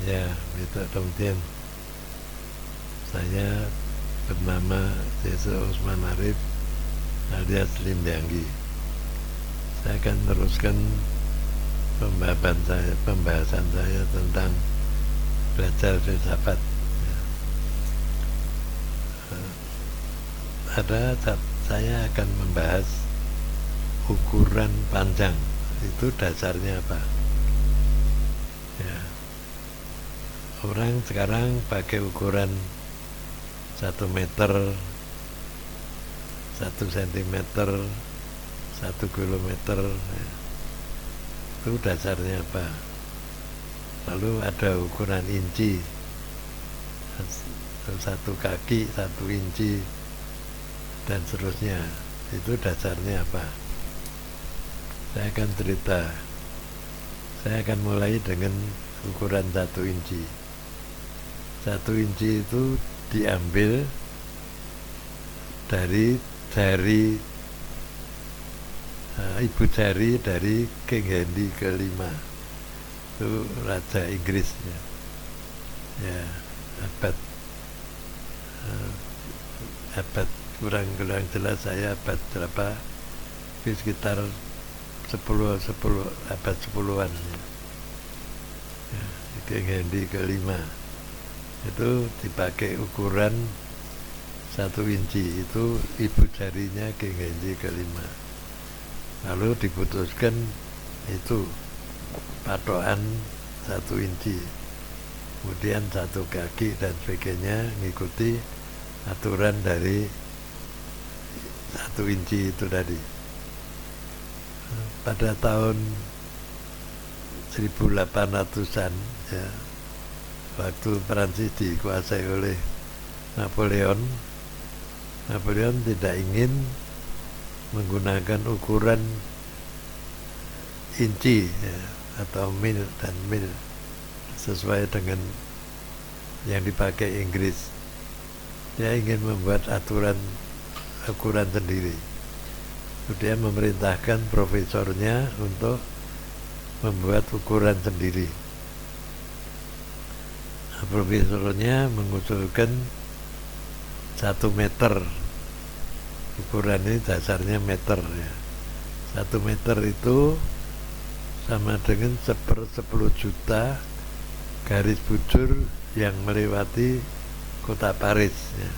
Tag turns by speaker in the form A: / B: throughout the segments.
A: Ya, minta kemudian saya bernama Desa Usman Arif alias Limbianggi. Saya akan teruskan pembahasan saya tentang belajar filsafat. Saya akan membahas ukuran panjang, itu dasarnya apa? Ya. Orang sekarang pakai ukuran 1 meter, 1 sentimeter, 1 kilometer, ya. Itu dasarnya apa? Lalu ada ukuran inci, 1 kaki, 1 inci, dan seterusnya. Itu dasarnya apa? Saya akan cerita. Saya akan mulai dengan ukuran 1 inci. 1 inci itu diambil dari jari, ibu jari dari King Henry ke-5. Itu Raja Inggris, ya abad kurang jelas saya abad berapa, tapi sekitar 10 abad 10-an, ya. King Henry ke-5 itu dipakai ukuran 1 inci, itu ibu jarinya King Henry ke-5. Lalu diputuskan itu patokan 1 inci, kemudian 1 kaki dan sebagainya, mengikuti aturan dari 1 inci itu tadi. Pada tahun 1800-an, ya, waktu Prancis dikuasai oleh Napoleon tidak ingin menggunakan ukuran inci, ya, atau mil dan mil sesuai dengan yang dipakai Inggris. Dia ingin membuat ukuran sendiri. Dia memerintahkan profesornya untuk membuat ukuran sendiri. Profesornya mengusulkan 1 meter. Ukuran ini dasarnya meter, ya. 1 meter itu sama dengan 1/10 juta garis bujur yang melewati kota Paris, ya.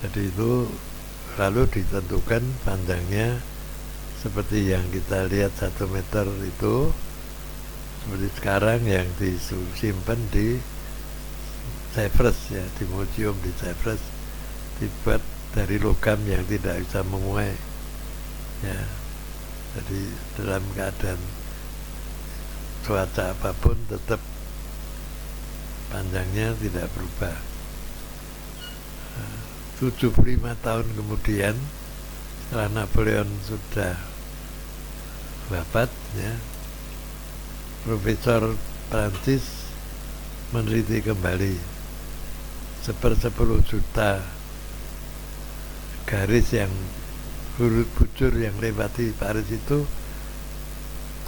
A: Jadi itu lalu ditentukan panjangnya seperti yang kita lihat 1 meter itu, seperti sekarang yang disimpan di Sevres, ya, di museum di Sevres, dibuat dari logam yang tidak bisa menguai, ya. Jadi dalam keadaan cuaca apapun tetap panjangnya tidak berubah. 75 tahun kemudian, setelah Napoleon sudah wafat, ya, Profesor Prancis meneliti kembali 1/10 juta garis yang huruf bujur yang lewati Paris itu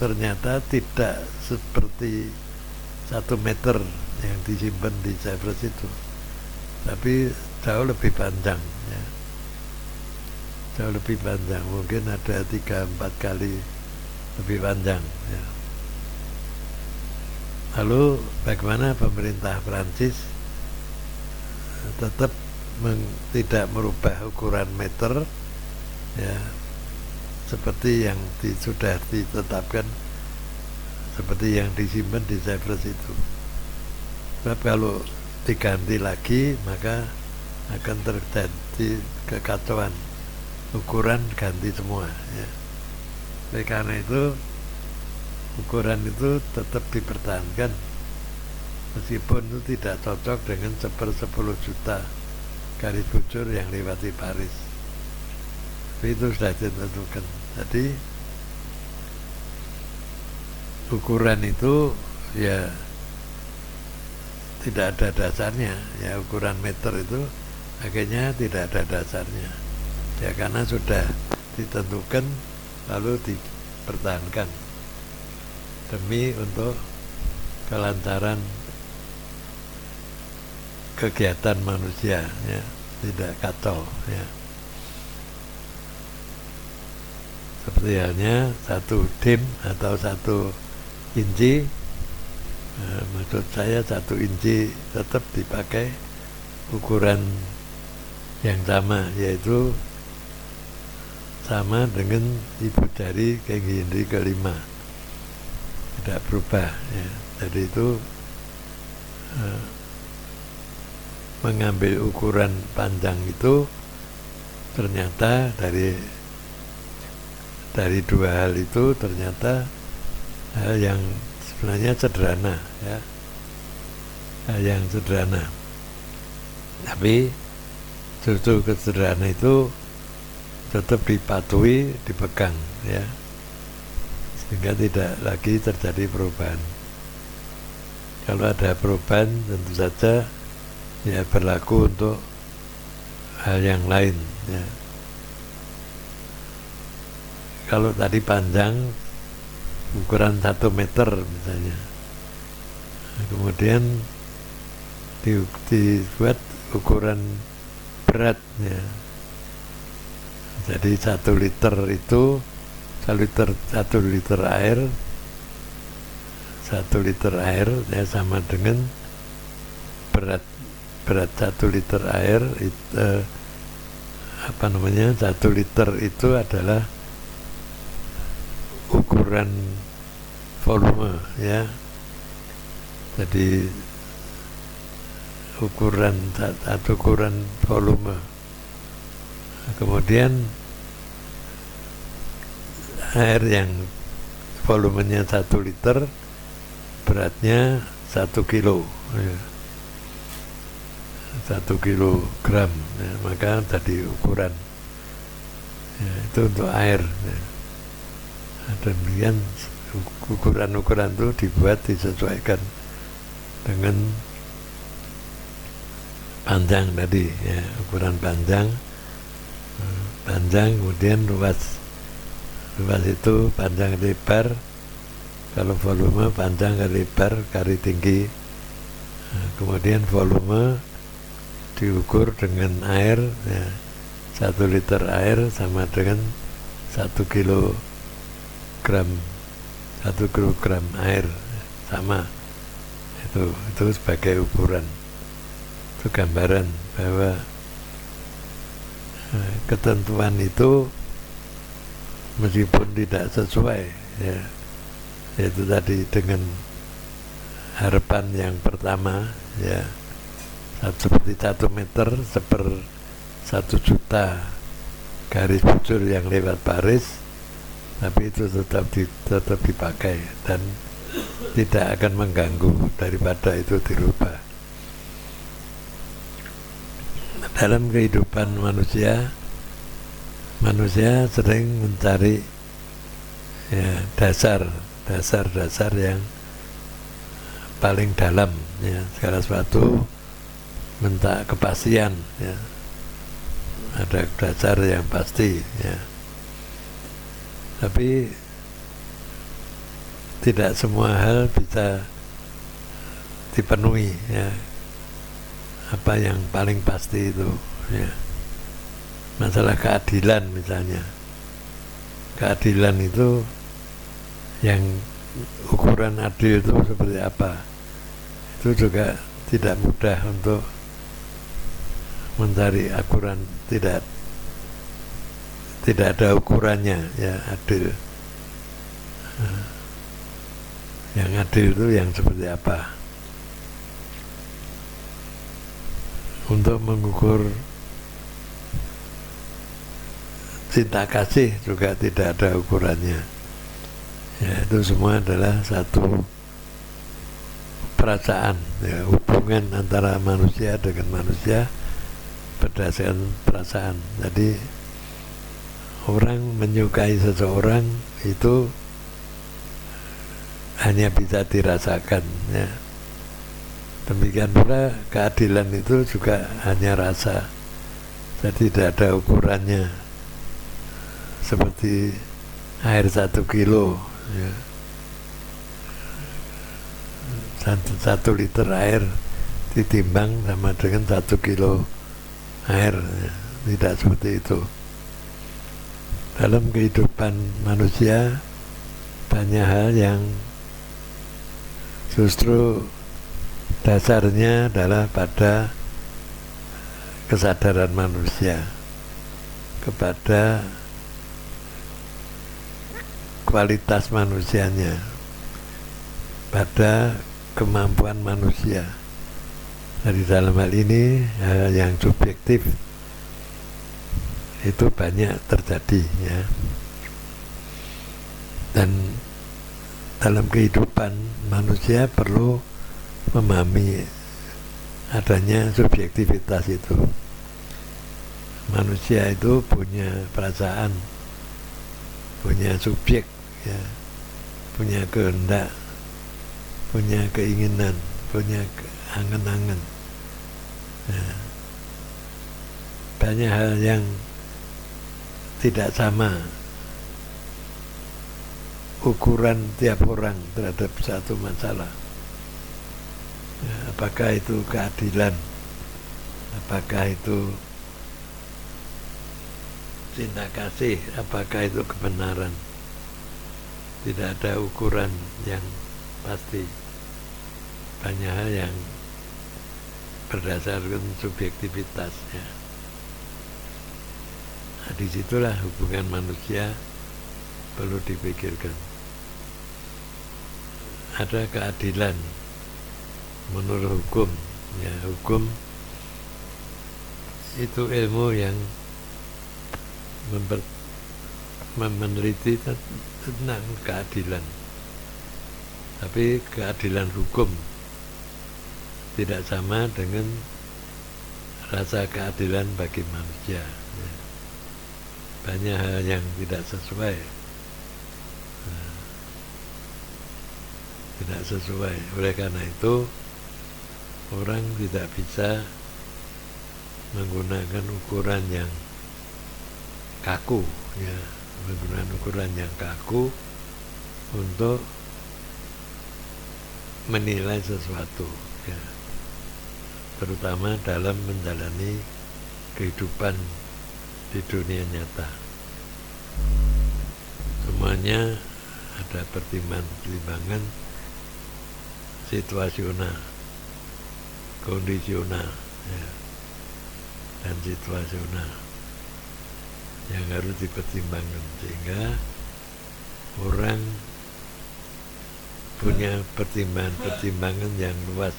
A: ternyata tidak seperti 1 meter yang disimpan di Sevres itu, tapi jauh lebih panjang, ya. Jauh lebih panjang, mungkin ada 3-4 kali lebih panjang, ya. Lalu bagaimana pemerintah Prancis tetap tidak merubah ukuran meter, ya, seperti yang sudah ditetapkan, seperti yang disimpan di Sevres itu. Sebab kalau diganti lagi maka akan terjadi kekacauan, ukuran ganti semua, ya. Oleh karena itu ukuran itu tetap dipertahankan meskipun itu tidak cocok dengan 1/10 juta garis bujur yang lewati Paris. Tapi itu sudah ditentukan. Jadi ukuran itu, ya, tidak ada dasarnya, ya. Ukuran meter itu akhirnya tidak ada dasarnya, ya, karena sudah ditentukan lalu dipertahankan demi untuk kelancaran kegiatan manusia, ya, tidak kacau, ya. Seperti halnya 1 dim atau 1 inci, maksud saya 1 inci tetap dipakai ukuran yang sama, yaitu sama dengan ibu jari kaki indri kelima, tidak berubah, ya. Jadi itu mengambil ukuran panjang itu ternyata dari 2 hal itu ternyata hal yang sebenarnya sederhana, ya, hal yang sederhana, tapi justru kesederhana itu tetap dipatuhi, dipegang, ya, sehingga tidak lagi terjadi perubahan. Kalau ada perubahan tentu saja ya berlaku untuk hal yang lain, ya. Kalau tadi panjang ukuran 1 meter misalnya, kemudian dibuat ukuran berat, ya. Jadi 1 liter itu 1 liter air 1 liter air, ya, sama dengan berat 1 liter air itu, 1 liter itu adalah ukuran volume, ya. Jadi ukuran volume. Kemudian air yang volumenya 1 liter, beratnya 1 kilo, ya. 1 kilogram, ya, maka tadi ukuran, ya, itu untuk air, ya. Demikian ukuran-ukuran itu disesuaikan dengan panjang tadi, ya, ukuran panjang, kemudian luas itu panjang lebar, kalau volume panjang kali lebar kali tinggi, kemudian volume diukur dengan air, ya, 1 liter air sama dengan 1 kilogram air, sama, itu sebagai ukuran. Itu gambaran bahwa ketentuan itu meskipun tidak sesuai, ya, yaitu tadi dengan harapan yang pertama, ya, seperti 1 meter seper 1 juta garis bujur yang lewat baris, tapi itu tetap dipakai dan tidak akan mengganggu daripada itu dirubah. Dalam kehidupan manusia sering mencari, ya, dasar yang paling dalam, ya, segala sesuatu minta kepastian, ya, ada dasar yang pasti, ya. Tapi tidak semua hal bisa dipenuhi, ya, apa yang paling pasti itu, ya. Masalah keadilan misalnya, keadilan itu yang ukuran adil itu seperti apa, itu juga tidak mudah untuk mencari ukuran, tidak ada ukurannya, ya, adil. Yang adil itu yang seperti apa? Untuk mengukur cinta kasih juga tidak ada ukurannya, ya, itu semua adalah satu perasaan, ya, hubungan antara manusia dengan manusia berdasarkan perasaan. Jadi orang menyukai seseorang itu hanya bisa dirasakan, ya. Demikian pula keadilan itu juga hanya rasa, jadi tidak ada ukurannya. Seperti air 1 kilo, ya, 1 liter air ditimbang sama dengan 1 kilo air. Tidak seperti itu. Dalam kehidupan manusia banyak hal yang justru dasarnya adalah pada kesadaran manusia kepada kualitas manusianya, pada kemampuan manusia. Dari dalam hal ini hal yang subjektif itu banyak terjadi, ya. Dan dalam kehidupan manusia perlu memahami adanya subjektivitas itu. Manusia itu punya perasaan, punya subjek, ya, punya kehendak, punya keinginan, punya angan-angan. Nah, banyak hal yang tidak sama ukuran tiap orang terhadap satu masalah. Ya, apakah itu keadilan, apakah itu cinta kasih, apakah itu kebenaran. Tidak ada ukuran yang pasti. Banyak hal yang berdasarkan subjektivitas, ya. Nah, disitulah hubungan manusia perlu dipikirkan. Ada keadilan menurut hukum, ya. Hukum itu ilmu yang meneliti tentang keadilan. Tapi keadilan hukum tidak sama dengan rasa keadilan bagi manusia. Banyak hal yang tidak sesuai. Tidak sesuai. Oleh karena itu orang tidak bisa menggunakan ukuran yang kaku, ya, menggunakan ukuran yang kaku untuk menilai sesuatu, ya, terutama dalam menjalani kehidupan di dunia nyata. Semuanya ada pertimbangan situasional, kondisional, ya, dan situasional yang harus dipertimbangkan, sehingga orang punya pertimbangan yang luas,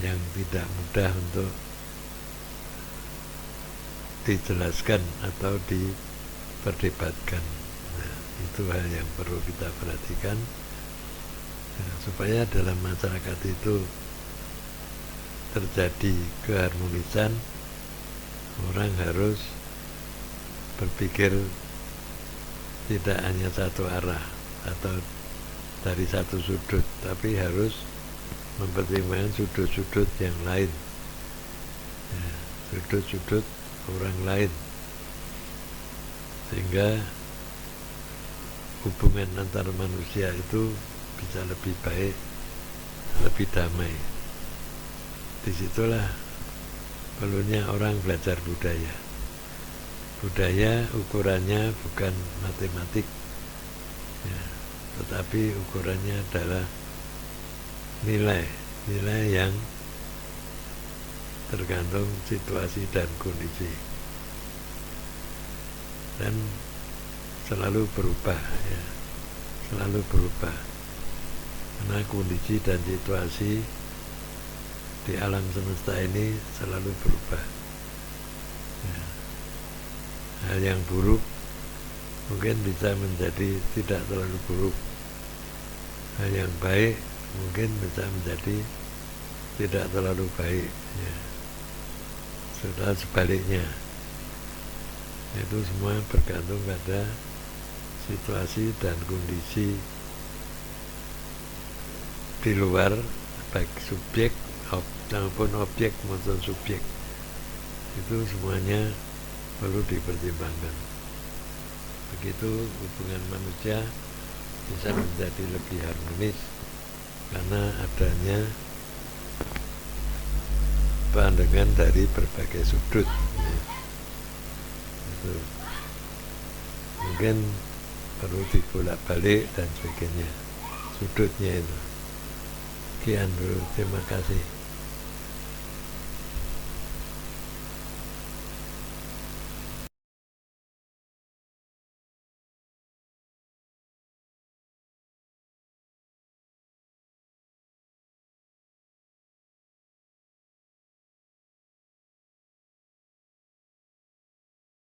A: yang tidak mudah untuk dijelaskan atau diperdebatkan. Nah, itu hal yang perlu kita perhatikan, supaya dalam masyarakat itu terjadi keharmonisan. Orang harus berpikir tidak hanya satu arah atau dari satu sudut, tapi harus mempertimbangkan sudut-sudut yang lain, ya, sudut-sudut orang lain, sehingga hubungan antar manusia itu bisa lebih baik, lebih damai. Disitulah perlunya orang belajar budaya. Budaya ukurannya bukan matematik, ya, tetapi ukurannya adalah nilai yang tergantung situasi dan kondisi, dan selalu berubah, ya, selalu berubah, karena kondisi dan situasi di alam semesta ini selalu berubah, ya. Hal yang buruk mungkin bisa menjadi tidak terlalu buruk, hal yang baik mungkin bisa menjadi tidak terlalu baik, ya. Sudah sebaliknya, itu semua bergantung pada situasi dan kondisi di luar, baik subjek maupun objek maupun subjek. Itu semuanya perlu dipertimbangkan. Begitu hubungan manusia bisa menjadi lebih harmonis, karena adanya pandangan dari berbagai sudut ya. Itu mungkin perlu dibolak-balik dan sebagainya sudutnya itu. Sekian dulu, terima kasih.